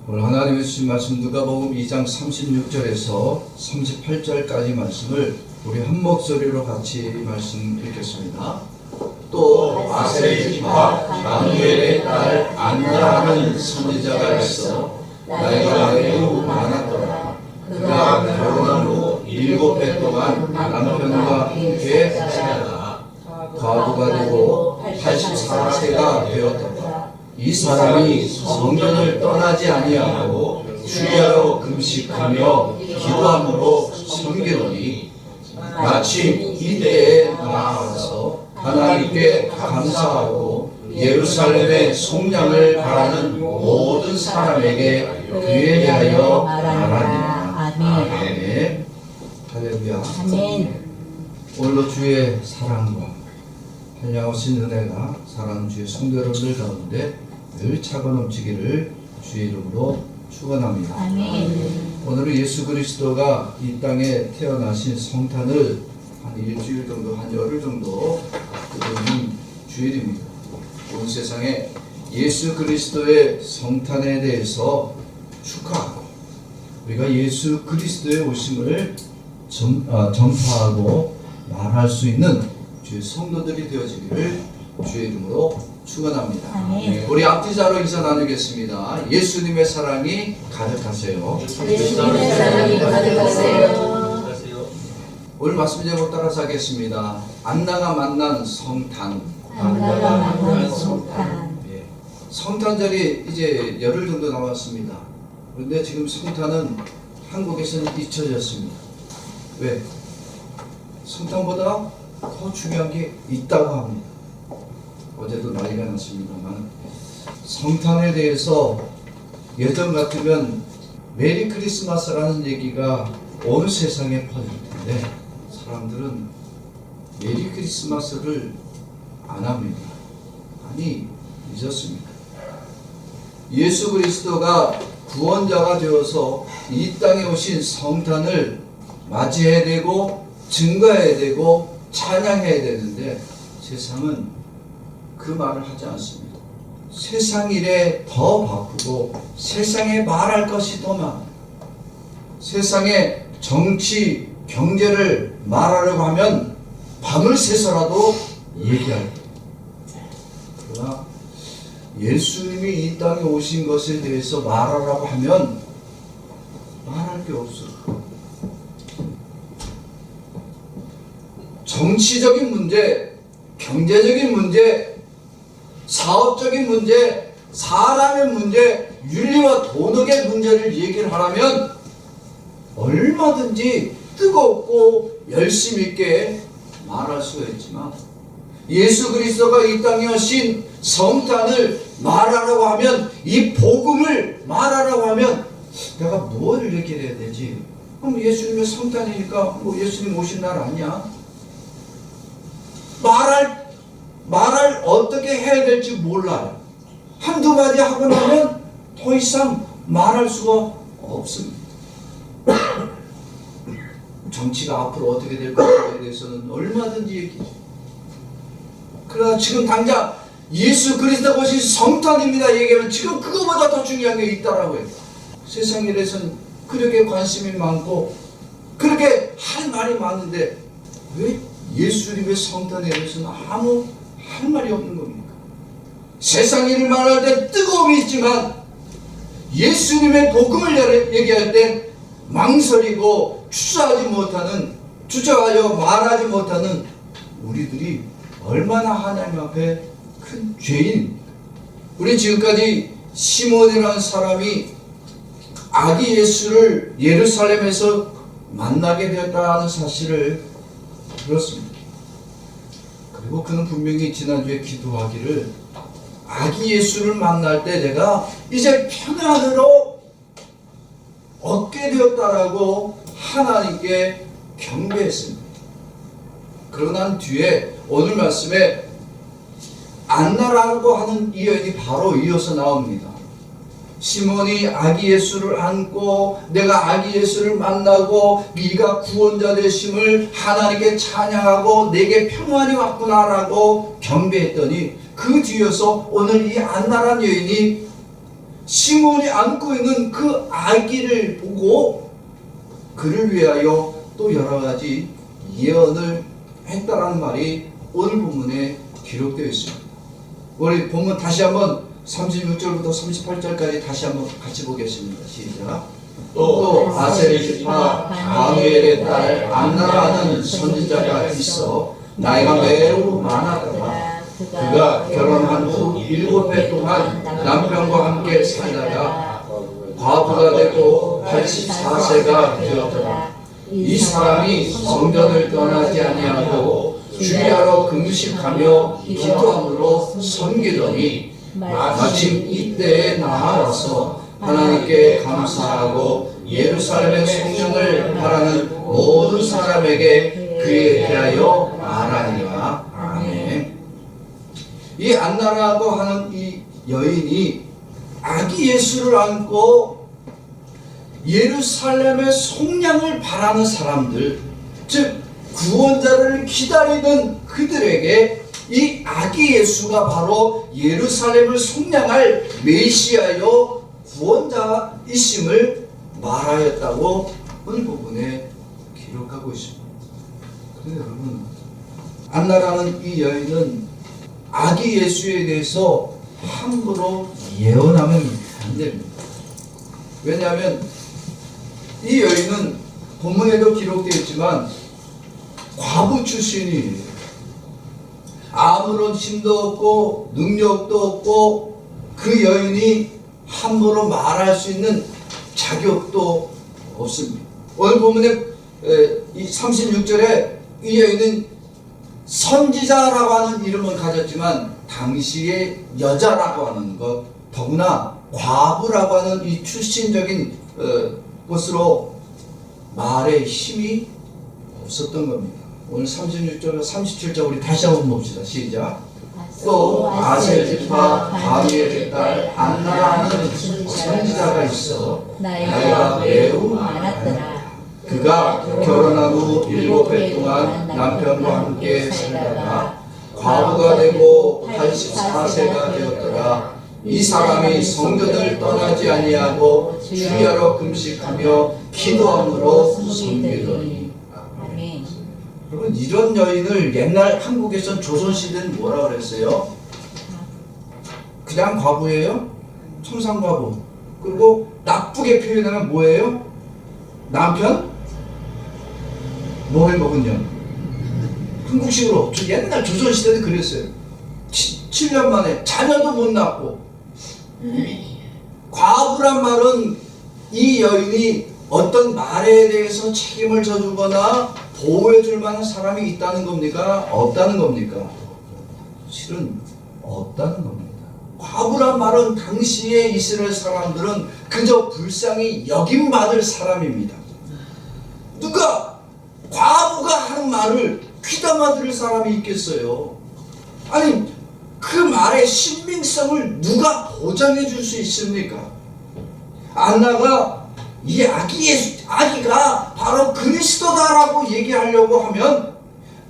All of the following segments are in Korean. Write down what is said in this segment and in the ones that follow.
오늘 하나님의 주신 말씀 누가복음 2장 36절에서 38절까지 말씀을 우리 한 목소리로 같이 말씀 읽겠습니다. 또 아셀의 집과 마누엘의 딸 안나라는 선지자가 있어 나이가 매우 많았더라. 그가 결혼한 후 7해 동안 남편과 함께 살다가 과부가 되고 84세가 되었더라. 이 사람이 성전을 떠나지 아니하고 주야로 금식하며 기도함으로 섬기더니 마침 이때에 나아가서 하나님께 감사하고 예루살렘의 속량을 바라는 모든 사람에게 그에 대하여 말하니라. 아멘. 할렐루야. 아멘. 오늘도 주의 사랑과 한량하신 은혜가 사랑하는 주의 성도 여러분들 가운데 늘 차고 넘치기를 주의 이름으로 축원합니다. 아멘. 오늘은 예수 그리스도가 이 땅에 태어나신 성탄을 한 일주일 정도, 한 열흘 정도 앞두는 주일입니다. 온 세상에 예수 그리스도의 성탄에 대해서 축하하고 우리가 예수 그리스도의 오심을 전파하고 말할 수 있는 주의 성도들이 되어지기를 주의 이름으로 축원합니다. 아멘. 우리 앞뒤자로 인사 나누겠습니다. 예수님의 사랑이 가득하세요. 예수님의 사랑이 가득하세요. 오늘 말씀 제목 따라서 하겠습니다. 안나가 만난 성탄. 안나가 만난 성탄. 예. 성탄절이 이제 열흘 정도 남았습니다. 그런데 지금 성탄은 한국에서는 잊혀졌습니다. 왜? 성탄보다 더 중요한 게 있다고 합니다. 어제도 난리가 났습니다만 성탄에 대해서 예전 같으면 메리 크리스마스라는 얘기가 온 세상에 퍼질 텐데 사람들은 메리 크리스마스를 안 합니다. 아니, 잊었습니다. 예수 그리스도가 구원자가 되어서 이 땅에 오신 성탄을 맞이해야 되고 증거해야 되고 찬양해야 되는데 세상은 그 말을 하지 않습니다. 세상 일에 더 바쁘고 세상에 말할 것이 더 많아요. 세상에 정치, 경제를 말하려고 하면 밤을 새서라도 얘기할 거예요. 그러나 예수님이 이 땅에 오신 것에 대해서 말하라고 하면 말할 게 없어요. 정치적인 문제, 경제적인 문제, 사업적인 문제, 사람의 문제, 윤리와 도덕의 문제를 얘기를 하라면 얼마든지 뜨겁고 열심 있게 말할 수가 있지만 예수 그리스도가 이 땅에 오신 성탄을 말하라고 하면 이 복음을 말하라고 하면 내가 뭘 얘기를 해야 되지? 그럼 예수님의 성탄이니까 뭐 예수님 오신 날 아니야? 말을 어떻게 해야 될지 몰라요. 한두 마디 하고 나면 더 이상 말할 수가 없습니다. 정치가 앞으로 어떻게 될 것에 대해서는 얼마든지 얘기죠. 그러나 지금 당장 예수 그리스도가 오신 성탄입니다 얘기하면 지금 그거보다 더 중요한 게 있다라고 해요. 세상 일에서는 그렇게 관심이 많고 그렇게 할 말이 많은데 왜 예수님의 성탄에 대해서는 아무 할 말이 없는 겁니까? 세상 일을 말할 때 뜨거움이 있지만 예수님의 복음을 얘기할 때 망설이고 주저하여 말하지 못하는 우리들이 얼마나 하나님 앞에 큰 죄인입니까? 우리 지금까지 시몬이라는 사람이 아기 예수를 예루살렘에서 만나게 되었다는 사실을 들었습니다. 그리고 그는 분명히 지난주에 기도하기를 아기 예수를 만날 때 내가 이제 평안으로 얻게 되었다라고 하나님께 경배했습니다. 그러고 난 뒤에 오늘 말씀에 안나라고 하는 이 여인이 바로 이어서 나옵니다. 시몬이 아기 예수를 안고 내가 아기 예수를 만나고 네가 구원자 되심을 하나님께 찬양하고 내게 평안이 왔구나라고 경배했더니 그 뒤에서 오늘 이 안나라는 여인이 시몬이 안고 있는 그 아기를 보고 그를 위하여 또 여러 가지 예언을 했다라는 말이 오늘 본문에 기록되어 있습니다. 우리 본문 다시 한번 36절부터 38절까지 다시 한번 같이 보겠습니다. 시작. 또 아셀의 지파 가누엘의 딸 안나라는 선지자가 있어 나이가 매우 많았더라. 그가 결혼한 후 7해 동안 남편과 함께 살다가 과부가 되고 84세가 되었더라. 이 사람이 성전을 떠나지 아니하고 주야로 금식하며 기도함으로 섬기더니 마침 이때에 나아와서 하나님께 감사하고 예루살렘의 성전을 바라는 모든 사람에게 그에 대하여 말하니라. 아멘. 이 안나라고 하는 이 여인이 아기 예수를 안고 예루살렘의 속량을 바라는 사람들, 즉 구원자를 기다리는 그들에게 이 아기 예수가 바로 예루살렘을 속량할 메시아요 구원자이심을 말하였다고 오늘 부분에 기록하고 있습니다. 그런데 여러분, 안나라는 이 여인은 아기 예수에 대해서 함부로 예언하면 안 됩니다. 왜냐하면 이 여인은 본문에도 기록되어 있지만 과부 출신이에요. 아무런 힘도 없고 능력도 없고 그 여인이 함부로 말할 수 있는 자격도 없습니다. 오늘 본문에 이 36절에 이 여인은 선지자라고 하는 이름을 가졌지만 당시의 여자라고 하는 것, 더구나 과부라고 하는 이 출신적인 것으로 말에 힘이 없었던 겁니다. 오늘 36절, 37절 우리 다시 한번 봅시다. 시작. 또 아셀 지파 가누엘의 딸 안나라는 선지자가 있어 나이가 매우 많았더라. 그가 결혼하고 7해 동안 남편과 함께 살다가 과부가 되고 84세가 되었더라. 이 사람이 성전을 떠나지 아니하고 주야로 금식하며 기도함으로 섬기더니. 아멘. 여러분, 이런 여인을 옛날 한국에선 조선시대는 뭐라 그랬어요? 그냥 과부예요? 청산과부. 그리고 나쁘게 표현하면 뭐예요? 남편? 뭘 먹은 년. 한국식으로 옛날 조선시대도 그랬어요. 7년 만에 자녀도 못 낳고. 과부란 말은 이 여인이 어떤 말에 대해서 책임을 져주거나 보호해 줄 만한 사람이 있다는 겁니까? 없다는 겁니까? 실은 없다는 겁니다. 과부란 말은 당시의 이스라엘 사람들은 그저 불쌍히 여김받을 사람입니다. 누가 과부가 하는 말을 귀담아 들을 사람이 있겠어요? 아니, 그 말의 신빙성을 누가 보장해 줄 수 있습니까? 안나가 이 아기가 바로 그리스도다라고 얘기하려고 하면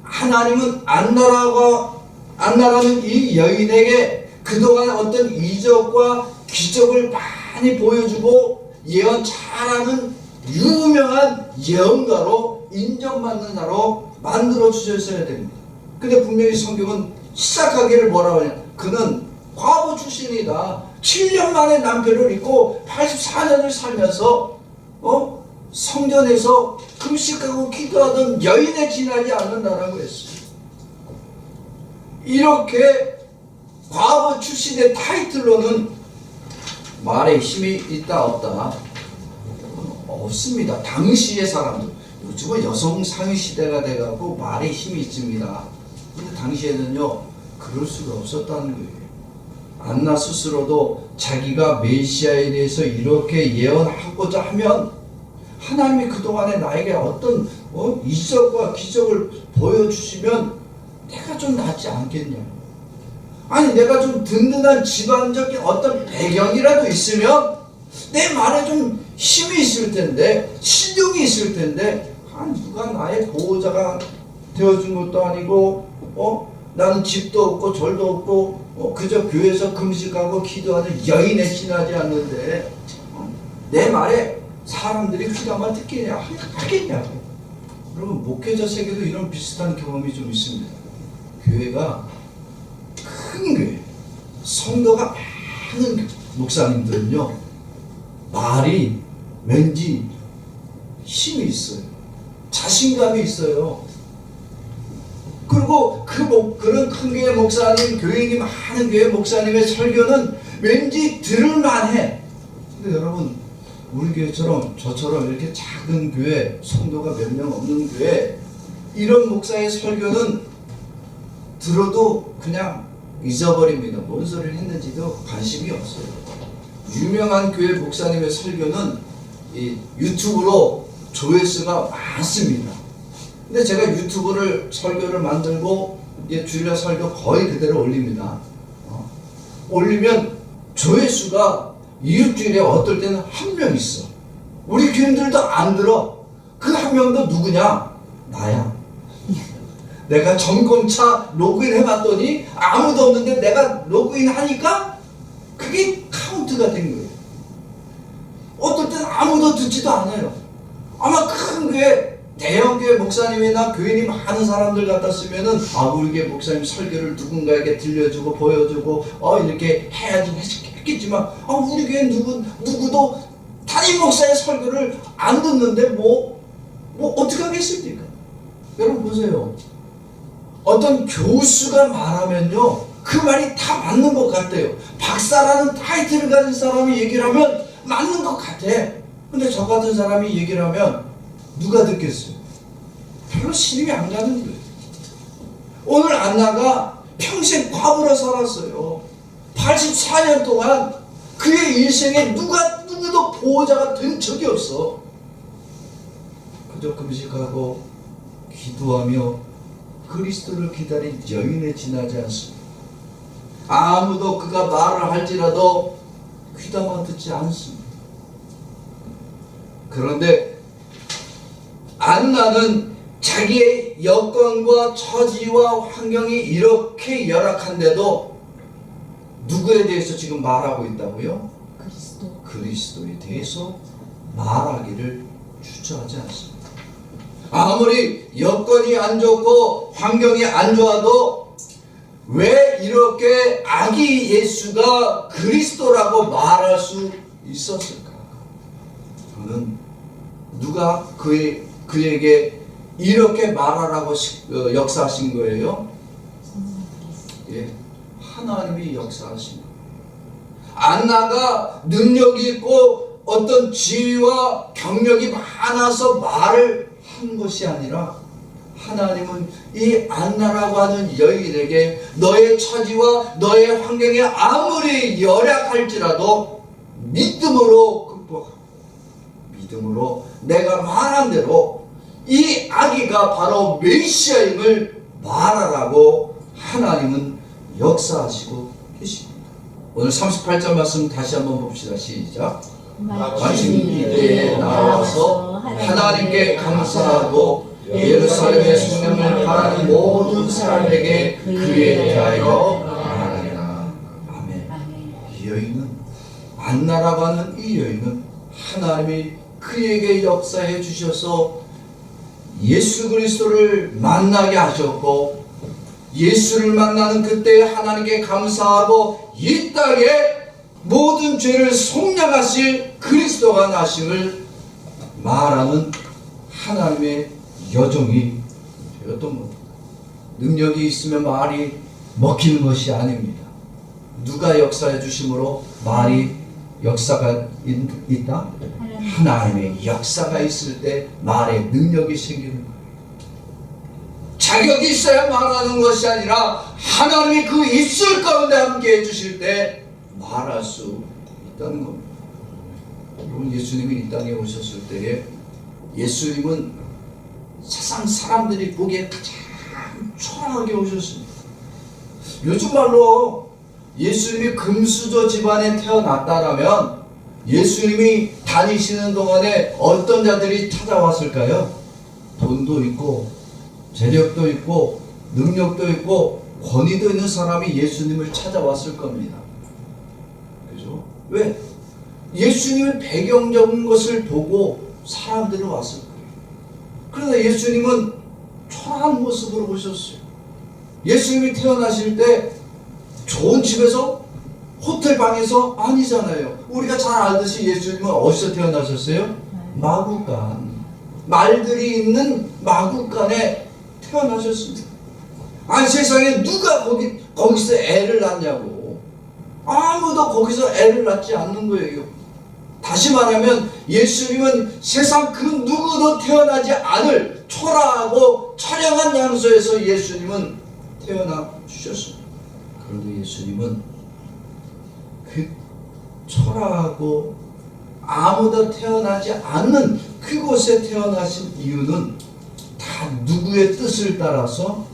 하나님은 안나라는 이 여인에게 그동안 어떤 이적과 기적을 많이 보여주고 예언 잘하는 유명한 예언가로 인정받는 자로 만들어 주셨어야 됩니다. 근데 분명히 성경은 시작하기를 뭐라고 하냐? 그는 과부 출신이다. 7년 만에 남편을 잊고 84년을 살면서 성전에서 금식하고 기도하던 여인에 지나지 않는다라고 했어요. 이렇게 과부 출신의 타이틀로는 말에 힘이 있다 없다? 없습니다. 당시의 사람들. 요즘은 여성 상위 시대가 돼가고 말에 힘이 있습니다. 근데 당시에는요, 그럴 수가 없었다는 거예요. 안나 스스로도 자기가 메시아에 대해서 이렇게 예언하고자 하면 하나님이 그동안에 나에게 어떤 이적과 기적을 보여주시면 내가 좀 낫지 않겠냐. 아니, 내가 좀 든든한 집안적인 어떤 배경이라도 있으면 내 말에 좀 힘이 있을 텐데, 신용이 있을 텐데, 누가 나의 보호자가 되어준 것도 아니고, 나는 집도 없고 절도 없고 그저 교회에서 금식하고 기도하는 여인에 지나지 않는데 내 말에 사람들이 귀담아 듣겠냐 하겠냐고. 여러분 목회자 세계도 이런 비슷한 경험이 좀 있습니다. 교회가 큰 교회, 성도가 많은 목사님들은요 말이 왠지 힘이 있어요. 자신감이 있어요. 그리고 그런 큰 교회 목사님, 교인이 많은 교회 목사님의 설교는 왠지 들을만해. 근데 여러분 우리 교회처럼 저처럼 이렇게 작은 교회, 성도가 몇 명 없는 교회, 이런 목사의 설교는 들어도 그냥 잊어버립니다. 뭔 소리를 했는지도 관심이 없어요. 유명한 교회 목사님의 설교는 이 유튜브로 조회수가 많습니다. 근데 제가 유튜브를 설교를 만들고 주일날 설교 거의 그대로 올립니다. 올리면 조회수가 일주일에 어떨 때는 한 명 있어. 우리 교인들도 안 들어. 그 한 명도 누구냐? 나야. 내가 점검차 로그인 해봤더니 아무도 없는데 내가 로그인 하니까 그게 카운트가 된 거예요. 어떨 때는 아무도 듣지도 않아요. 아마 큰 교회, 대형 교회 목사님이나 교인이 많은 사람들 같았으면은 우리 교회 목사님 설교를 누군가에게 들려주고 보여주고 이렇게 해야지 했겠지만 우리 교회 누구도 담임 목사의 설교를 안 듣는데 뭐 어떻게 하겠습니까? 여러분 보세요. 어떤 교수가 말하면요 그 말이 다 맞는 것 같아요. 박사라는 타이틀을 가진 사람이 얘기를 하면 맞는 것 같아. 근데 저 같은 사람이 얘기를 하면 누가 듣겠어요? 별로 신임이 안 가는 거예요. 오늘 안나가 평생 과부로 살았어요. 84년 동안 그의 일생에 누구도 보호자가 된 적이 없어. 그저 금식하고 기도하며 그리스도를 기다린 여인에 지나지 않습니다. 아무도 그가 말을 할지라도 귀담아 듣지 않습니다. 그런데 안나는 자기의 여건과 처지와 환경이 이렇게 열악한데도 누구에 대해서 지금 말하고 있다고요? 그리스도에 대해서 말하기를 주저하지 않습니다. 아무리 여건이 안 좋고 환경이 안 좋아도 왜 이렇게 아기 예수가 그리스도라고 말할 수 있었을까? 저는 누가 그에게 이렇게 말하라고 역사하신 거예요? 하나님이 역사하신 거예요. 안나가 능력이 있고 어떤 지위와 경력이 많아서 말을 한 것이 아니라 하나님은 이 안나라고 하는 여인에게 너의 처지와 너의 환경이 아무리 열악할지라도 믿음으로 극복하고 믿음으로 내가 말한 대로 이 아기가 바로 메시아임을 말하라고 하나님은 역사하시고 계십니다. 오늘 38절 말씀 다시 한번 봅시다. 시작. 마침 이때에 나와서 하나님께 감사하고 예루살렘의 성령을 바라는 모든 사람에게 그에 대하여 말하리라. 아멘. 이 여인은 안나라고 하는 이 여인은 하나님이 그에게 역사해 주셔서 예수 그리스도를 만나게 하셨고 예수를 만나는 그때 하나님께 감사하고 이 땅에 모든 죄를 속량하실 그리스도가 나심을 말하는 하나님의 여정이 되었던 겁니다. 능력이 있으면 말이 먹히는 것이 아닙니다. 누가 역사해 주심으로 말이 역사가 있다? 하나님의 역사가 있을 때 말에 능력이 생기는 거예요. 자격이 있어야 말하는 것이 아니라 하나님이 그 입술 가운데 함께 해주실 때 말할 수 있다는 겁니다. 여러분 예수님이 이 땅에 오셨을 때에 예수님은 세상 사람들이 보기에 가장 초라하게 오셨습니다. 요즘 말로 예수님이 금수저 집안에 태어났다라면 예수님이 다니시는 동안에 어떤 자들이 찾아왔을까요? 돈도 있고 재력도 있고 능력도 있고 권위도 있는 사람이 예수님을 찾아왔을 겁니다. 그죠? 왜? 예수님의 배경적인 것을 보고 사람들이 왔을 거예요. 그러나 예수님은 초라한 모습으로 오셨어요. 예수님이 태어나실 때 좋은 집에서, 호텔 방에서 아니잖아요. 우리가 잘 알듯이 예수님은 어디서 태어나셨어요? 마구간. 말들이 있는 마구간에 태어나셨습니다. 아니, 세상에 누가 거기서 애를 낳냐고. 아무도 거기서 애를 낳지 않는 거예요. 다시 말하면 예수님은 세상 그 누구도 태어나지 않을 초라하고 처량한 장소에서 예수님은 태어나 주셨습니다. 그런데 예수님은 그 초라하고 아무도 태어나지 않는 그곳에 태어나신 이유는 다 누구의 뜻을 따라서,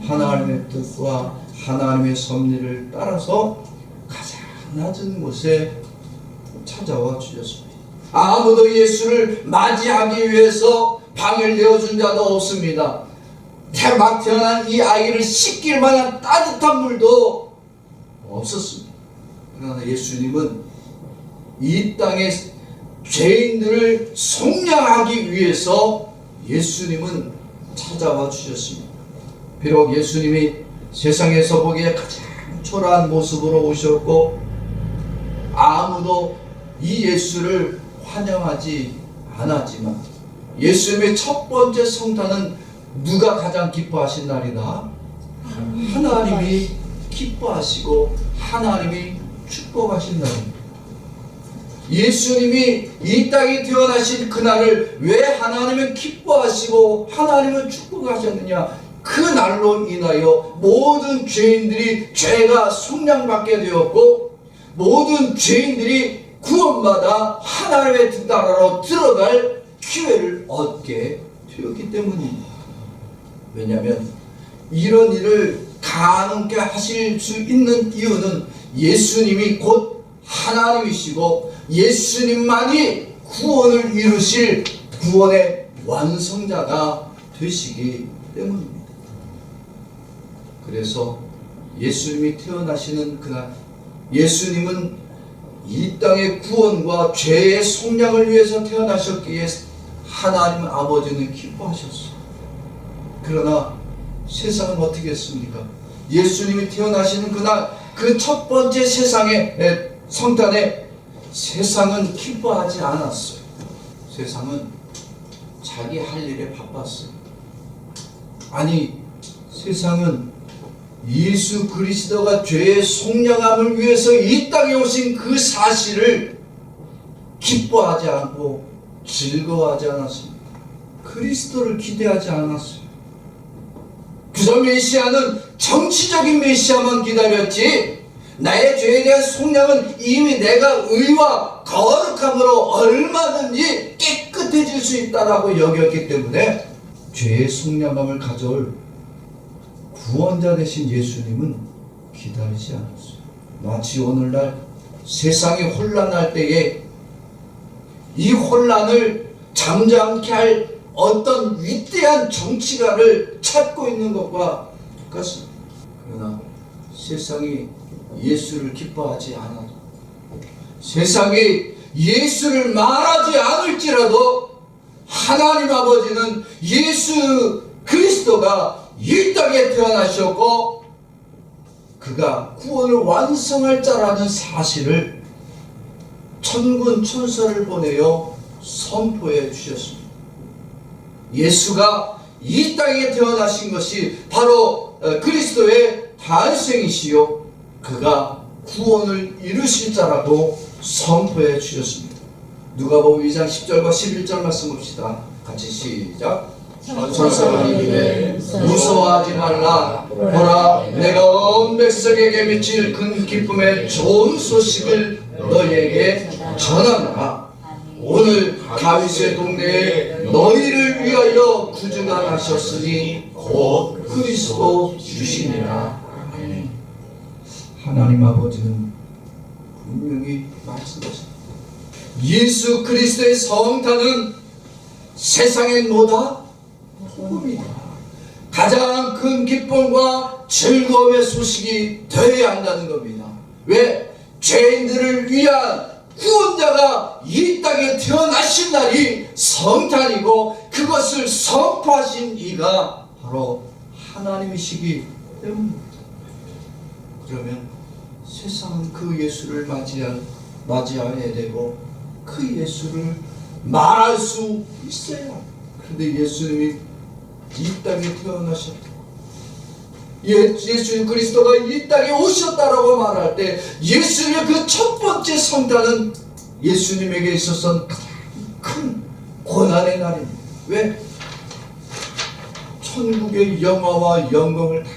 하나님의 뜻과 하나님의 섭리를 따라서 가장 낮은 곳에 찾아와 주셨습니다. 아무도 예수를 맞이하기 위해서 방을 내어준 자도 없습니다. 막 태어난 이 아이를 씻길 만한 따뜻한 물도 없었습니다. 그러나 예수님은 이 땅에 죄인들을 속량하기 위해서 예수님은 찾아와 주셨습니다. 비록 예수님이 세상에서 보기에 가장 초라한 모습으로 오셨고 아무도 이 예수를 환영하지 않았지만, 예수님의 첫 번째 성탄은 누가 가장 기뻐하신 날이다? 하나님이 기뻐하시고 하나님이 축복하신 날입니다. 예수님이 이 땅에 태어나신 그날을 왜 하나님은 기뻐하시고 하나님은 축복하셨느냐? 그 날로 인하여 모든 죄인들이 죄가 속량받게 되었고 모든 죄인들이 구원받아 하나님의 뜻 나라로 들어갈 기회를 얻게 되었기 때문입니다. 왜냐하면 이런 일을 가능케 하실 수 있는 이유는 예수님이 곧 하나님이시고 예수님만이 구원을 이루실 구원의 완성자가 되시기 때문입니다. 그래서 예수님이 태어나시는 그날, 예수님은 이 땅의 구원과 죄의 속량을 위해서 태어나셨기에 하나님 아버지는 기뻐하셨어요. 그러나 세상은 어떻게 했습니까? 예수님이 태어나시는 그날, 그 첫 번째 세상의 성탄에 세상은 기뻐하지 않았어요. 세상은 자기 할 일에 바빴어요. 아니, 세상은 예수 그리스도가 죄의 속량함을 위해서 이 땅에 오신 그 사실을 기뻐하지 않고 즐거워하지 않았습니다. 그리스도를 기대하지 않았어요. 그저 메시아는 정치적인 메시아만 기다렸지, 나의 죄에 대한 속량은 이미 내가 의와 거룩함으로 얼마든지 깨끗해질 수 있다라고 여겼기 때문에 죄의 속량함을 가져올 구원자 되신 예수님은 기다리지 않았어요. 마치 오늘날 세상이 혼란할 때에 이 혼란을 잠잠케 할 어떤 위대한 정치가를 찾고 있는 것과 같습니다. 그러나 세상이 예수를 기뻐하지 않아도, 세상이 예수를 말하지 않을지라도 하나님 아버지는 예수 그리스도가 이 땅에 태어나셨고 그가 구원을 완성할 자라는 사실을 천군 천사를 보내어 선포해 주셨습니다. 예수가 이 땅에 태어나신 것이 바로 그리스도의 탄생이시요 그가 구원을 이루실 자라고 선포해 주셨습니다. 누가복음 2장 10절과 11절 말씀 봅시다. 같이 시작. 천사가 이르되 무서워하지 말라. 보라, 내가 온 백성에게 미칠 큰 기쁨의 좋은 소식을 너희에게 전하노라. 오늘 다윗의 동네에 너희를 위하여 구주가 나셨으니 곧 그리스도 주시니라. 하나님 아버지는 분명히 말씀하십니다. 예수 그리스도의 성탄은 세상의 뭐다? 복음이다. 가장 큰 기쁨과 즐거움의 소식이 되어야 한다는 겁니다. 왜? 죄인들을 위한 구원자가 이 땅에 태어나신 날이 성탄이고 그것을 선포하신 이가 바로 하나님이시기 때문입니다. 그러면 세상은 그 예수를 맞이해야 되고 그 예수를 말할 수 있어야. 그런데 예수님이 이 땅에 태어나셨다. 예수 그리스도가 이 땅에 오셨다라고 말할 때 예수님의 그 첫 번째 성탄은 예수님에게 있어서는 가장 큰 고난의 날입니다. 왜? 천국의 영화와 영광을 다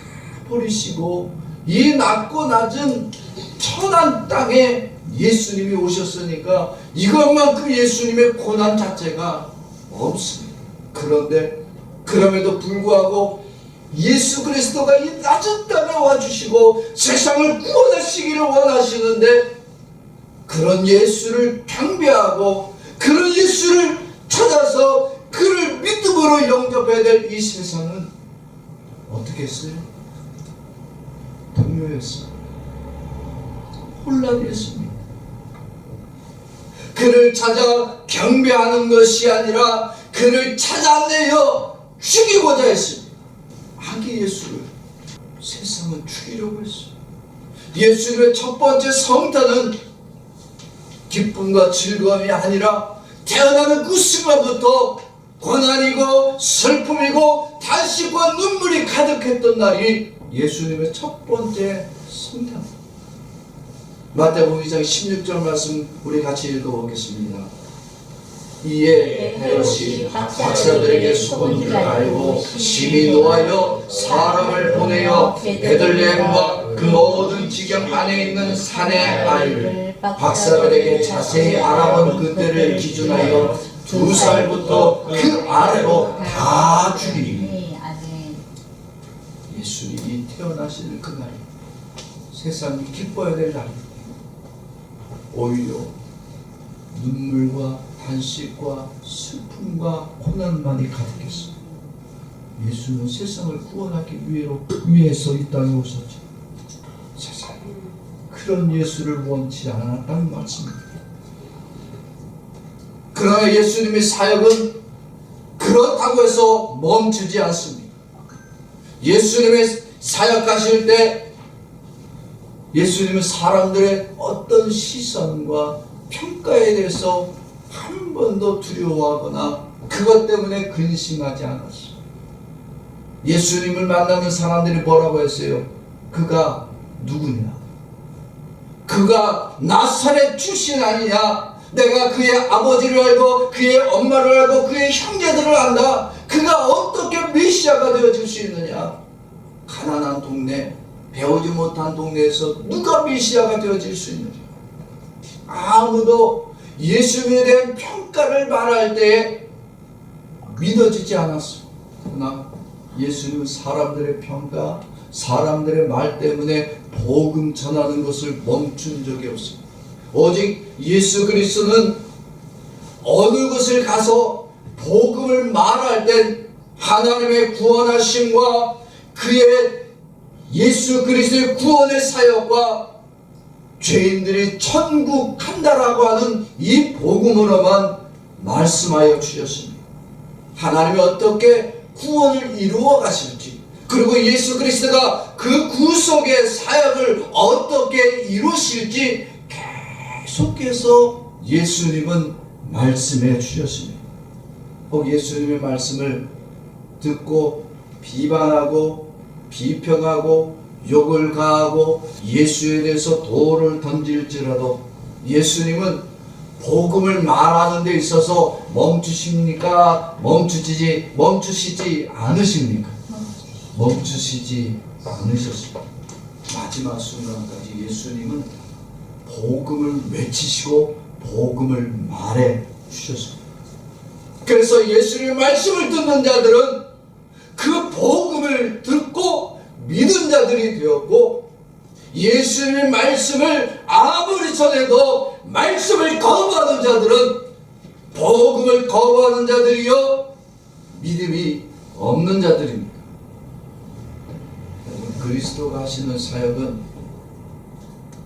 버리시고 이 낮고 낮은 천한 땅에 예수님이 오셨으니까 이것만큼 예수님의 고난 자체가 없습니다. 그런데 그럼에도 불구하고 예수 그리스도가 이 낮은 땅에 와주시고 세상을 구원하시기를 원하시는데 그런 예수를 경배하고 그런 예수를 찾아서 그를 믿음으로 영접해야 될 이 세상은 어떻게 했어요? 동요했어요. 혼란했습니다. 그를 찾아 경배하는 것이 아니라 그를 찾아내어 죽이고자 했습니다. 악의 예수를 세상은 죽이려고 했어요. 예수님의 첫 번째 성탄은 기쁨과 즐거움이 아니라 태어나는 그 순간부터 고난이고 슬픔이고 탄식과 눈물이 가득했던 날이 예수님의 첫 번째 성탄. 마태복음 2장 16절 말씀 우리 같이 읽어보겠습니다. 이에 헤롯이 박사들에게 속은 줄 알고 심히 노하여 사람을 보내어 베들레헴과 그 모든 지경 안에 있는 산의 아이를 박사들에게 자세히 알아본 그때를 기준하여 2살부터 그 아래로 다 죽이니. 예수님이 태어나실 그날 세상이 기뻐야 될 날입니다. 오히려 눈물과 탄식과 슬픔과 고난만이 가득했어요. 예수는 세상을 구원하기 위해서 이 땅에 오셨죠. 세상이 그런 예수를 원치 않았다는 말씀입니다. 그러나 예수님의 사역은 그렇다고 해서 멈추지 않습니다. 예수님의 사역하실 때 예수님은 사람들의 어떤 시선과 평가에 대해서 한 번도 두려워하거나 그것 때문에 근심하지 않았어요. 예수님을 만나는 사람들이 뭐라고 했어요? 그가 누구냐? 그가 나사렛 출신 아니냐? 내가 그의 아버지를 알고 그의 엄마를 알고 그의 형제들을 안다. 그가 어떻게 메시아가 되어줄 수 있느냐? 가난한 동네, 배우지 못한 동네에서 누가 메시아가 되어질 수 있느냐? 아무도 예수님에 대한 평가를 말할 때 믿어지지 않았어. 그러나 예수님은 사람들의 평가, 사람들의 말 때문에 복음 전하는 것을 멈춘 적이 없습니다. 오직 예수 그리스도는 어느 곳을 가서 복음을 말할 땐 하나님의 구원하심과 그의 예수 그리스도의 구원의 사역과 죄인들이 천국 간다라고 하는 이 복음으로만 말씀하여 주셨습니다. 하나님이 어떻게 구원을 이루어 가실지, 그리고 예수 그리스도가 그 구속의 사역을 어떻게 이루실지 계속해서 예수님은 말씀해 주셨습니다. 혹 예수님의 말씀을 듣고 비방하고 비평하고 욕을 가하고 예수에 대해서 돌을 던질지라도 예수님은 복음을 말하는 데 있어서 멈추십니까? 멈추시지 않으십니까? 멈추시지 않으셨습니다. 마지막 순간까지 예수님은 복음을 외치시고 복음을 말해 주셨습니다. 그래서 예수님의 말씀을 듣는 자들은 그 복음을 듣고 믿은 자들이 되었고, 예수님의 말씀을 아무리 전해도 말씀을 거부하는 자들은 복음을 거부하는 자들이요 믿음이 없는 자들입니다. 그리스도가 하시는 사역은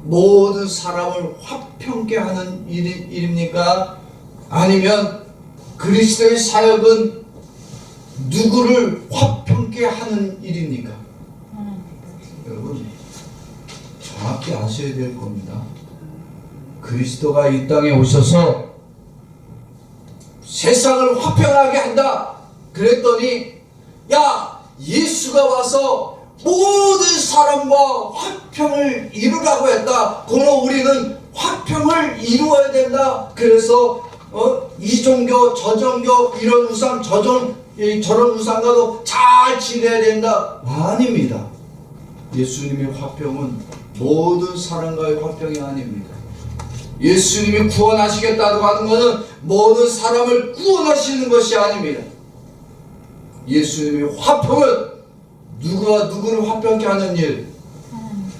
모든 사람을 화평케 하는 일입니까? 아니면 그리스도의 사역은 누구를 화평케 하는 일입니까? 여러분 정확히 아셔야 될 겁니다. 그리스도가 이 땅에 오셔서 세상을 화평하게 한다 그랬더니, 야, 예수가 와서 모든 사람과 화평을 이루라고 했다. 그러나 우리는 화평을 이루어야 된다. 그래서 이 종교 저 종교 이런 우상 저런 우상과도 잘 지내야 된다. 아닙니다. 예수님의 화평은 모든 사람과의 화평이 아닙니다. 예수님이 구원하시겠다고 하는 것은 모든 사람을 구원하시는 것이 아닙니다. 예수님의 화평은 누구와 누구를 화평케 하는 일?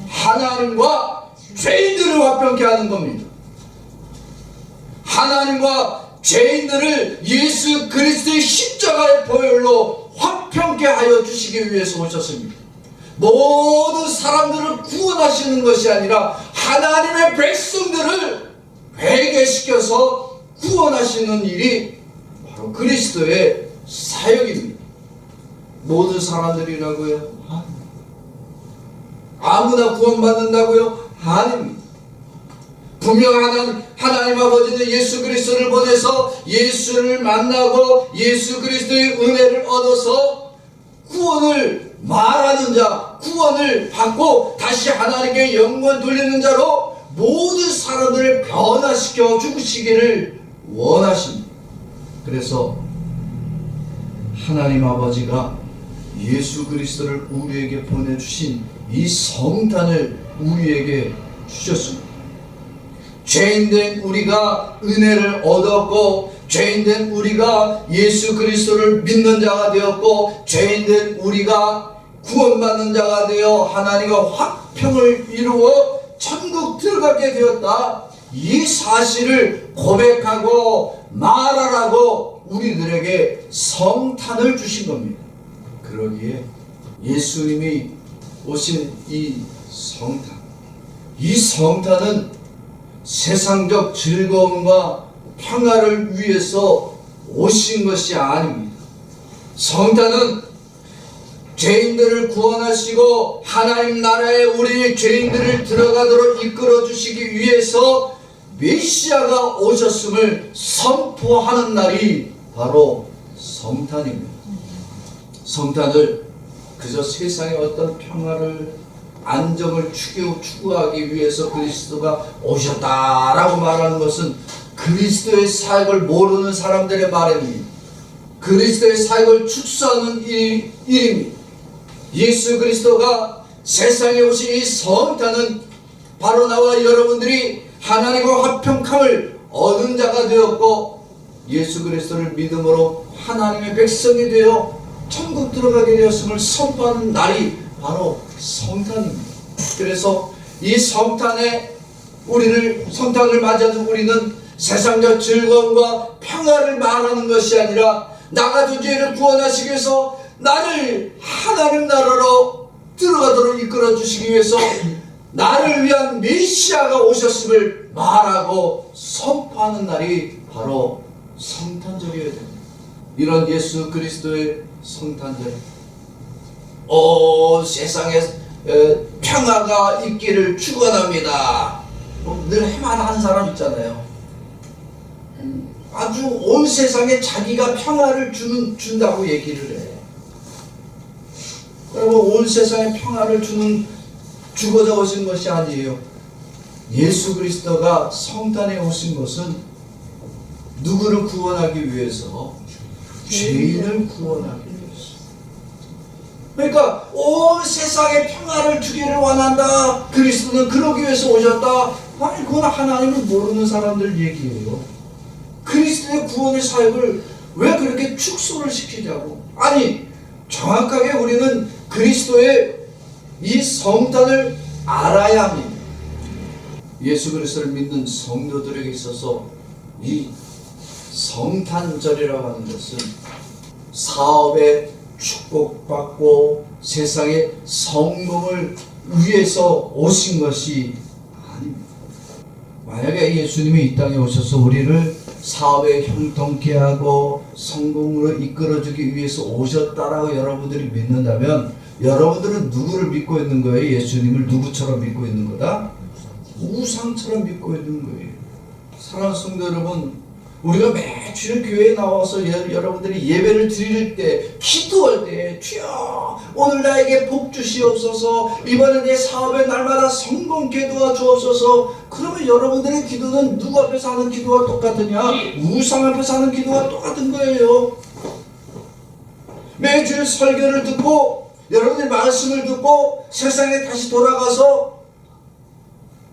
하나님과 죄인들을 화평케 하는 겁니다. 하나님과 죄인들을 예수 그리스도의 십자가의 보혈로 화평케 하여 주시기 위해서 오셨습니다. 모든 사람들을 구원하시는 것이 아니라 하나님의 백성들을 회개시켜서 구원하시는 일이 바로 그리스도의 사역입니다. 모든 사람들이라고요? 아무나 구원받는다고요? 아닙니다. 분명 하나님 아버지는 예수 그리스도를 보내서 예수를 만나고 예수 그리스도의 은혜를 얻어서 구원을 말하는 자, 구원을 받고 다시 하나님께 영광 돌리는 자로 모든 사람들을 변화시켜 주시기를 원하십니다. 그래서 하나님 아버지가 예수 그리스도를 우리에게 보내주신 이 성탄을 우리에게 주셨습니다. 죄인된 우리가 은혜를 얻었고, 죄인된 우리가 예수 그리스도를 믿는 자가 되었고, 죄인된 우리가 구원받는 자가 되어 하나님과 화평을 이루어 천국 들어가게 되었다. 이 사실을 고백하고 말하라고 우리들에게 성탄을 주신 겁니다. 그러기에 예수님이 오신 이 성탄은 세상적 즐거움과 평화를 위해서 오신 것이 아닙니다. 성탄은 죄인들을 구원하시고 하나님 나라에 우리 죄인들을 들어가도록 이끌어 주시기 위해서 메시아가 오셨음을 선포하는 날이 바로 성탄입니다. 성탄을 그저 세상의 어떤 평화를 안정을 추구하기 위해서 그리스도가 오셨다라고 말하는 것은 그리스도의 사역을 모르는 사람들의 말입니다. 그리스도의 사역을 축소하는 일입니다. 예수 그리스도가 세상에 오신 이 성탄은 바로 나와 여러분들이 하나님과 화평함을 얻은 자가 되었고, 예수 그리스도를 믿음으로 하나님의 백성이 되어 천국 들어가게 되었음을 선포하는 날이 바로 성탄입니다. 그래서 이 성탄을 맞이하는 우리는 세상적 즐거움과 평화를 말하는 것이 아니라 나 같은 죄를 구원하시기 위해서 나를 하나님 나라로 들어가도록 이끌어 주시기 위해서 나를 위한 메시아가 오셨음을 말하고 선포하는 날이 바로 성탄절이어야 됩니다. 이런 예수 그리스도의 성탄절, 온 세상에 평화가 있기를 축원합니다. 늘 해마다 하는 사람 있잖아요. 아주 온 세상에 자기가 평화를 준다고 얘기를 해. 여러분, 온 세상에 평화를 주고자 오신 것이 아니에요. 예수 그리스도가 성탄에 오신 것은 누구를 구원하기 위해서? 죄인을 구원하기 위해서. 그러니까 온 세상에 평화를 주기를 원한다. 그리스도는 그러기 위해서 오셨다. 아니, 그건 하나님을 모르는 사람들 얘기예요. 그리스도의 구원의 사역을 왜 그렇게 축소를 시키자고? 아니, 정확하게 우리는 그리스도의 이 성탄을 알아야 합니다. 예수 그리스도를 믿는 성도들에게 있어서 이 성탄절이라고 하는 것은 사업의 축복받고 세상에 성공을 위해서 오신 것이 아닙니다. 만약에 예수님이 이 땅에 오셔서 우리를 사업에 형통케 하고 성공으로 이끌어주기 위해서 오셨다라고 여러분들이 믿는다면 여러분들은 누구를 믿고 있는 거예요? 예수님을 누구처럼 믿고 있는 거다? 우상처럼 믿고 있는 거예요. 사랑하는 성도 여러분, 우리가 매주 교회에 나와서 여러분들이 예배를 드릴 때, 기도할 때, 주여 오늘 나에게 복 주시옵소서, 이번에 내 사업에 날마다 성공케 도와주옵소서. 그러면 여러분들의 기도는 누구 앞에서 하는 기도와 똑같으냐? 우상 앞에서 하는 기도와 똑같은 거예요. 매주 설교를 듣고 여러분들의 말씀을 듣고 세상에 다시 돌아가서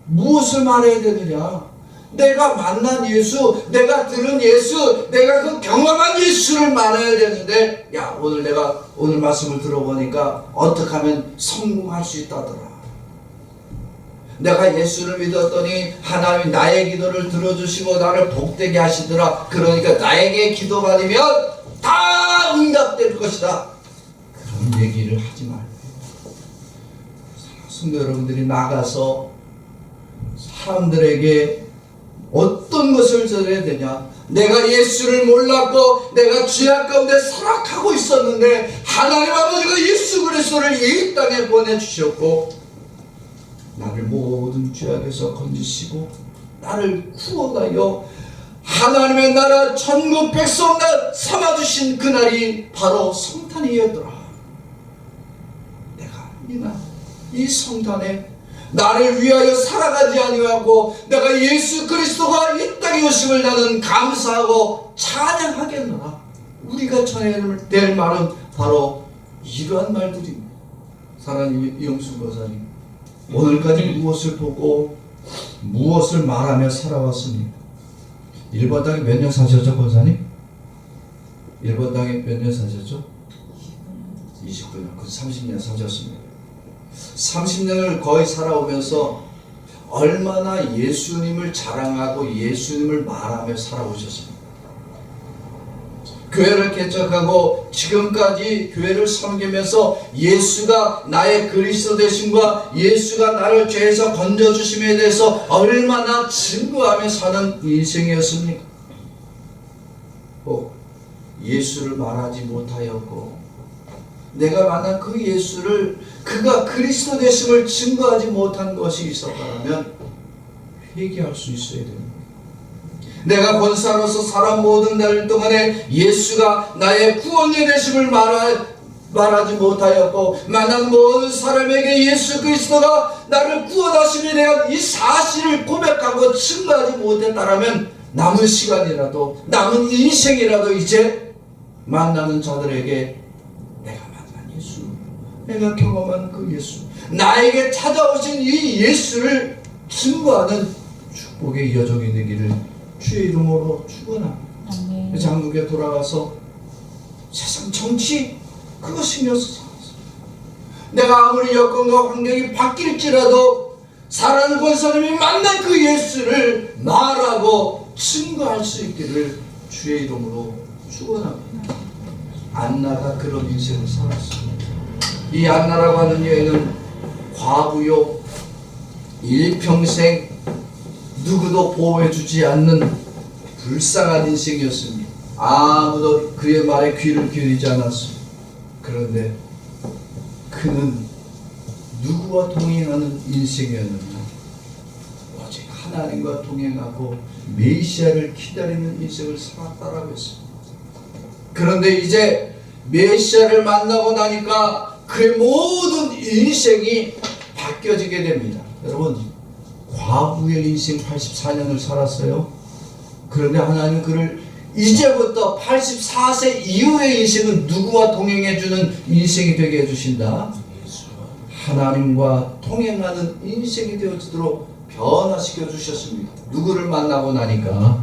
무엇을 말해야 되느냐? 내가 만난 예수, 내가 들은 예수, 내가 그 경험한 예수를 말해야 되는데, 야, 내가 오늘 말씀을 들어보니까 어떻게 하면 성공할 수 있다더라. 내가 예수를 믿었더니 하나님이 나의 기도를 들어주시고 나를 복되게 하시더라. 그러니까 나에게 기도받으면 다 응답될 것이다. 그런 얘기를 하지 말고, 성도 여러분들이 나가서 사람들에게 어떤 것을 전해야 되냐? 내가 예수를 몰랐고 내가 죄악 가운데 살아가고 있었는데 하나님 아버지가 예수 그리스도를 이 땅에 보내주셨고 나를 모든 죄악에서 건지시고 나를 구원하여 하나님의 나라 천국 백성 삼아주신 그날이 바로 성탄이었더라. 내가 이 성탄에 나를 위하여 살아가지 아니하고 내가 예수 그리스도가 이 땅에 오심을 나는 감사하고 찬양하겠노라. 우리가 전해야 될 말은 바로 이러한 말들입니다. 사랑하는 이영순 권사님, 오늘까지 무엇을 보고 무엇을 말하며 살아왔습니까? 1번 땅에 몇 년 사셨죠, 권사님? 1번 땅에 몇 년 사셨죠? 29년, 그 30년 사셨습니다. 30년을 거의 살아오면서 얼마나 예수님을 자랑하고 예수님을 말하며 살아오셨습니까? 교회를 개척하고 지금까지 교회를 섬기면서 예수가 나의 그리스도 되심과 예수가 나를 죄에서 건져주심에 대해서 얼마나 증거하며 사는 인생이었습니까? 예수를 말하지 못하였고 내가 만난 그 예수를 그가 그리스도 되심을 증거하지 못한 것이 있었다면 회개할 수 있어야 됩니다. 내가 권사로서 살아 모든 날 동안에 예수가 나의 구원의 되심을 말하지 못하였고 만난 모든 사람에게 예수 그리스도가 나를 구원하심에 대한 이 사실을 고백하고 증거하지 못했다면 남은 시간이라도 남은 인생이라도 이제 만나는 자들에게 내가 경험한 그 예수, 나에게 찾아오신 이 예수를 증거하는 축복의 여정이 되기를 주의 이름으로 축원합니다. 장국에 돌아가서 세상 정치 그거 신경 써서 내가 아무리 여건과 환경이 바뀔지라도 사랑하는 권사님이 만난 그 예수를 말하고 증거할 수 있기를 주의 이름으로 축원합니다. 안나가 그런 인생을 살았습니다. 이 안나라고 하는 여인은 과부요, 일평생 누구도 보호해주지 않는 불쌍한 인생이었습니다. 아무도 그의 말에 귀를 기울이지 않았습니다. 그런데 그는 누구와 동행하는 인생이었느냐? 오직 하나님과 동행하고 메시아를 기다리는 인생을 살았다라고 했습니다. 그런데 이제 메시아를 만나고 나니까 그의 모든 인생이 바뀌어지게 됩니다. 여러분, 과부의 인생 84년을 살았어요. 그런데 하나님은 그를 이제부터 84세 이후의 인생은 누구와 동행해주는 인생이 되게 해주신다? 하나님과 동행하는 인생이 되어지도록 변화시켜 주셨습니다. 누구를 만나고 나니까?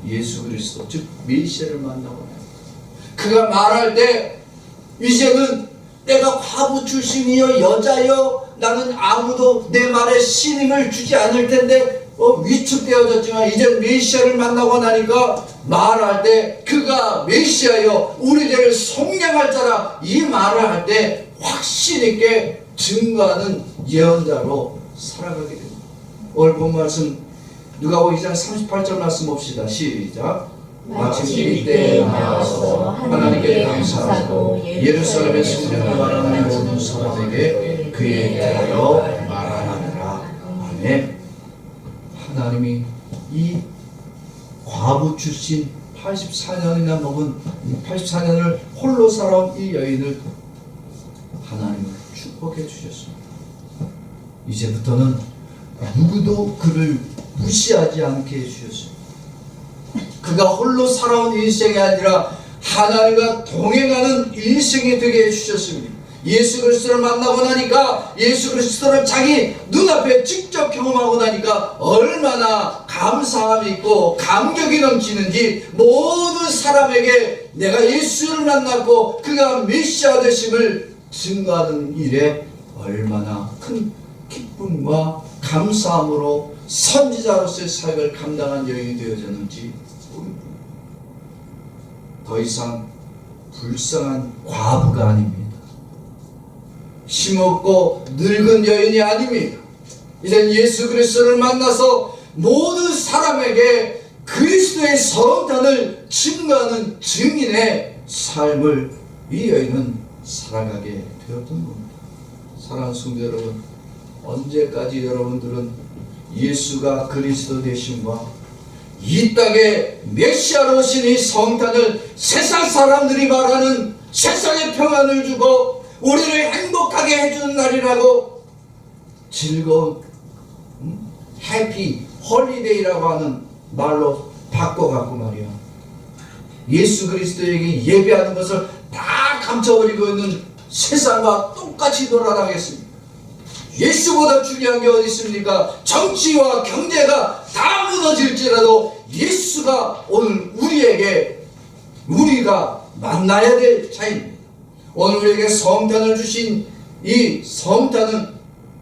예수 그리스도, 즉 메시아를 만나고 나니까 그가 말할 때 이제는 내가 과부 출신이여 여자여 나는 아무도 내 말에 신임을 주지 않을 텐데 위축되어졌지만 이제 메시아를 만나고 나니까 말할 때 그가 메시아여 우리들을 속량할 자라 이 말을 할 때 확신 있게 증거하는 예언자로 살아가게 됩니다. 오늘 본 말씀 누가복음 2장 38절 말씀 봅시다. 시작. 마침 이때에 나와서 하나님께 감사하고 예루살렘의 성전을 바라는 모든 사람에게 그에 대하여 말하느라. 아멘. 하나님이 이 과부 출신 84년이나 먹은 84년을 홀로 살아온 이 여인을 하나님은 축복해 주셨습니다. 이제부터는 누구도 그를 무시하지 않게 해주셨습니다. 그가 홀로 살아온 일생이 아니라 하나님과 동행하는 일생이 되게 해주셨습니다. 예수 그리스도를 만나고 나니까 예수 그리스도를 자기 눈앞에 직접 경험하고 나니까 얼마나 감사함이 있고 감격이 넘치는지 모든 사람에게 내가 예수를 만났고 그가 메시아 되심을 증거하는 일에 얼마나 큰 기쁨과 감사함으로 선지자로서의 사역을 감당한 여인이 되어졌는지 모릅니다. 더 이상 불쌍한 과부가 아닙니다. 힘없고 늙은 여인이 아닙니다. 이젠 예수 그리스도를 만나서 모든 사람에게 그리스도의 성탄을 증거하는 증인의 삶을 이 여인은 살아가게 되었던 겁니다. 사랑하는 성도 여러분, 언제까지 여러분들은 예수가 그리스도 되심과 이 땅에 메시아로 오신 이 성탄을 세상 사람들이 말하는 세상에 평안을 주고 우리를 행복하게 해주는 날이라고 즐거운 해피 홀리데이라고 하는 말로 바꿔갖고 말이야 예수 그리스도에게 예배하는 것을 다 감춰버리고 있는 세상과 똑같이 돌아가겠습니다. 예수보다 중요한 게 어디 있습니까? 정치와 경제가 다 무너질지라도 예수가 오늘 우리가 만나야 될 차이입니다. 오늘 우리에게 성탄을 주신 이 성탄은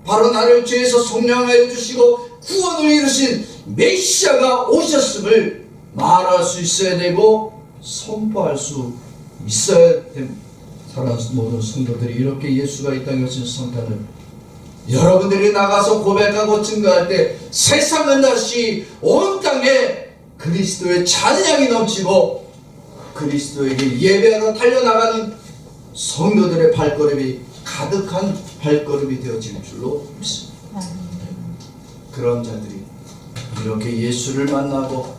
바로 나를 죄에서 속량하여 주시고 구원을 이루신 메시아가 오셨음을 말할 수 있어야 되고 선포할 수 있어야 됩니다. 사랑하는 모든 성도들이 이렇게 예수가 이 땅에 오신 성탄을 여러분들이 나가서 고백하고 증거할 때 세상은 다시 온 땅에 그리스도의 찬양이 넘치고 그리스도에게 예배하러 달려나가는 성도들의 발걸음이 가득한 발걸음이 되어질 줄로 믿습니다. 그런 자들이 이렇게 예수를 만나고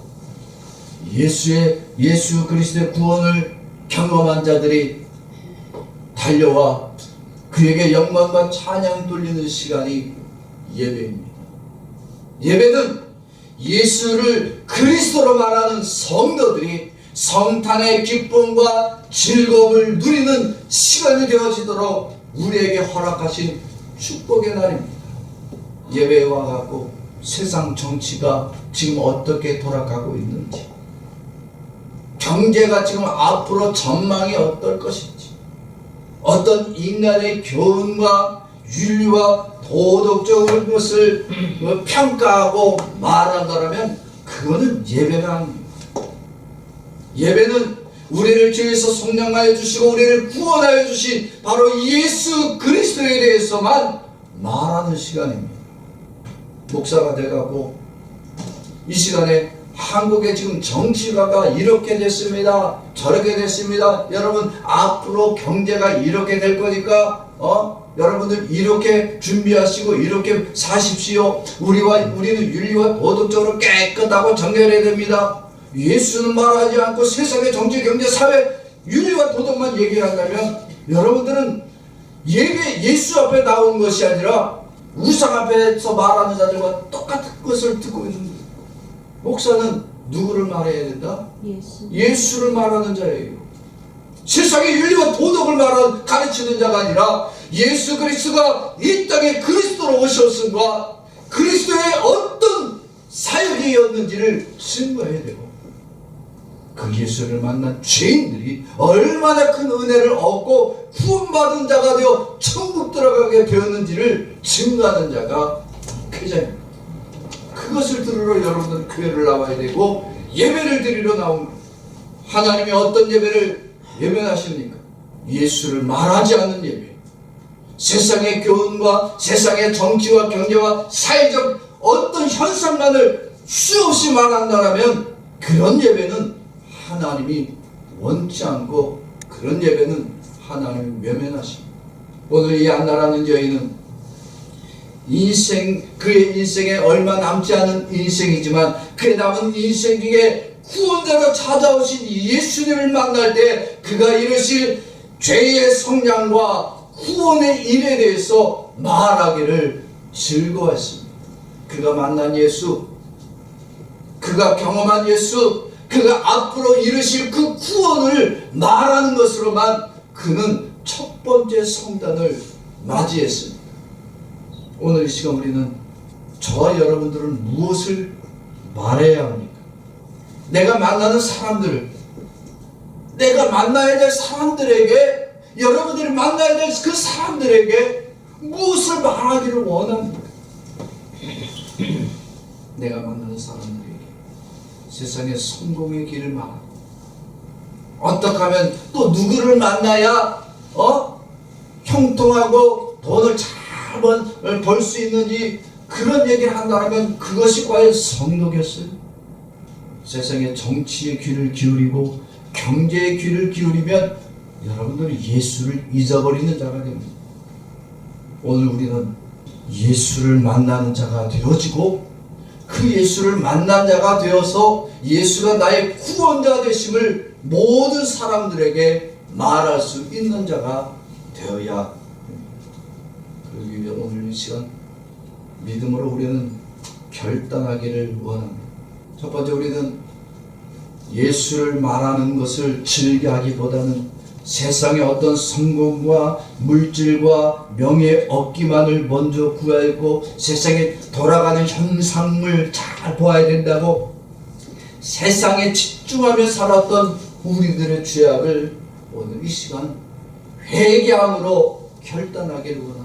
예수 그리스도의 구원을 경험한 자들이 달려와 그에게 영광과 찬양 돌리는 시간이 예배입니다. 예배는 예수를 그리스도로 말하는 성도들이 성탄의 기쁨과 즐거움을 누리는 시간이 되어지도록 우리에게 허락하신 축복의 날입니다. 예배에 와갖고 세상 정치가 지금 어떻게 돌아가고 있는지, 경제가 지금 앞으로 전망이 어떨 것인지, 어떤 인간의 교훈과 윤리와 도덕적인 것을 평가하고 말한다면 그거는 예배가 아닙니다. 예배는 우리를 죄에서 속량하여 주시고 우리를 구원하여 주신 바로 예수 그리스도에 대해서만 말하는 시간입니다. 목사가 돼가고 이 시간에 한국의 지금 정치가가 이렇게 됐습니다. 저렇게 됐습니다. 여러분 앞으로 경제가 이렇게 될 거니까 여러분들 이렇게 준비하시고 이렇게 사십시오. 우리는 윤리와 도덕적으로 깨끗하고 정결해야 됩니다. 예수는 말하지 않고 세상의 정치, 경제, 사회, 윤리와 도덕만 얘기한다면 여러분들은 예수 앞에 나온 것이 아니라 우상 앞에서 말하는 자들과 똑같은 것을 듣고 있는 거예요. 목사는 누구를 말해야 된다? 예수를 말하는 자예요. 세상의 윤리와 도덕을 가르치는 자가 아니라 예수 그리스도가 이 땅에 그리스도로 오셨음과 그리스도의 어떤 사역이었는지를 증거해야 되고 그 예수를 만난 죄인들이 얼마나 큰 은혜를 얻고 구원받은 자가 되어 천국 들어가게 되었는지를 증거하는 자가 목회자입니다. 그것을 들으러 여러분들은 교회를 나와야 되고 예배를 드리러 나옵니다. 하나님이 어떤 예배를 외면하십니까? 예수를 말하지 않는 예배. 세상의 교훈과 세상의 정치와 경제와 사회적 어떤 현상만을 수없이 말한다면 그런 예배는 하나님이 원치 않고 그런 예배는 하나님이 외면하십니다. 오늘 이 안나라는 여인은 그의 인생에 얼마 남지 않은 인생이지만 그의 남은 인생 중에 구원자로 찾아오신 예수님을 만날 때 그가 이르실 죄의 성량과 구원의 일에 대해서 말하기를 즐거워했습니다. 그가 만난 예수, 그가 경험한 예수, 그가 앞으로 이루실 그 구원을 말하는 것으로만 그는 첫 번째 성단을 맞이했습니다. 오늘 이 시간 우리는 저와 여러분들은 무엇을 말해야 합니까? 내가 만나는 사람들을, 내가 만나야 될 사람들에게, 여러분들이 만나야 될 그 사람들에게 무엇을 말하기를 원합니까? 내가 만나는 사람들에게 세상의 성공의 길을 말하고, 어떻게 하면 또 누구를 만나야 형통하고 돈을 잘 벌 수 있는지 그런 얘기를 한다면 그것이 과연 성도겠어요? 세상의 정치의 귀를 기울이고 경제의 귀를 기울이면 여러분들이 예수를 잊어버리는 자가 됩니다. 오늘 우리는 예수를 만나는 자가 되어지고 그 예수를 만난 자가 되어서 예수가 나의 구원자 되심을 모든 사람들에게 말할 수 있는 자가 되어야 합니다. 그러기 위해 오늘 이 시간 믿음으로 우리는 결단하기를 원합니다. 첫 번째, 우리는 예수를 말하는 것을 즐겨하기보다는 세상의 어떤 성공과 물질과 명예 얻기만을 먼저 구하고 세상에 돌아가는 현상을 잘 보아야 된다고 세상에 집중하며 살았던 우리들의 죄악을 오늘 이 시간 회개함으로 결단하기를 원합니다.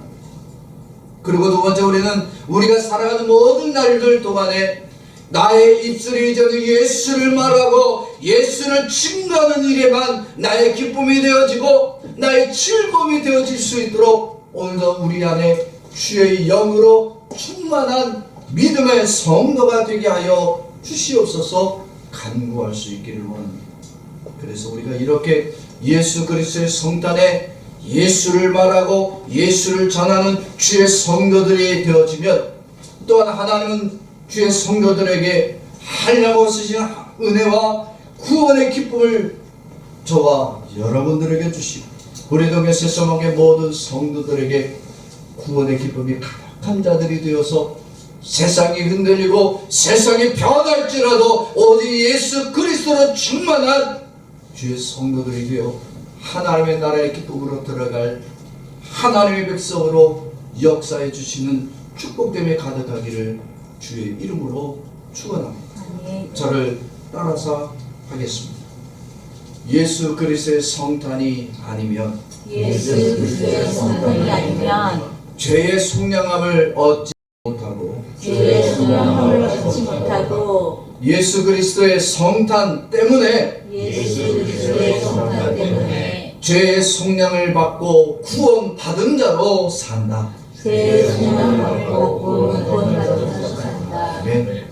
그리고 두 번째, 우리는 우리가 살아가는 모든 날들 동안에 나의 입술이 이제는 예수를 말하고 예수를 증거하는 일에만 나의 기쁨이 되어지고 나의 즐거움이 되어질 수 있도록 오늘도 우리 안에 주의 영으로 충만한 믿음의 성도가 되게 하여 주시옵소서 간구할 수 있기를 원합니다. 그래서 우리가 이렇게 예수 그리스도의 성탄에 예수를 말하고 예수를 전하는 주의 성도들이 되어지면 또한 하나님은 주의 성도들에게 하려고 쓰신 은혜와 구원의 기쁨을 저와 여러분들에게 주시고 우리 동네 세서목의 모든 성도들에게 구원의 기쁨이 가득한 자들이 되어서 세상이 흔들리고 세상이 변할지라도 오직 예수 그리스도로 충만한 주의 성도들이 되어 하나님의 나라의 기쁨으로 들어갈 하나님의 백성으로 역사해 주시는 축복됨에 가득하기를 주의 이름으로 축원합니다. 저를 따라서 하겠습니다. 예수 그리스도의 성탄이 아니면 죄의 속량함을 얻지 못하고 예수 그리스도의 성탄 때문에 죄의 속량을 받고 구원 받은 자로 산다. 아멘.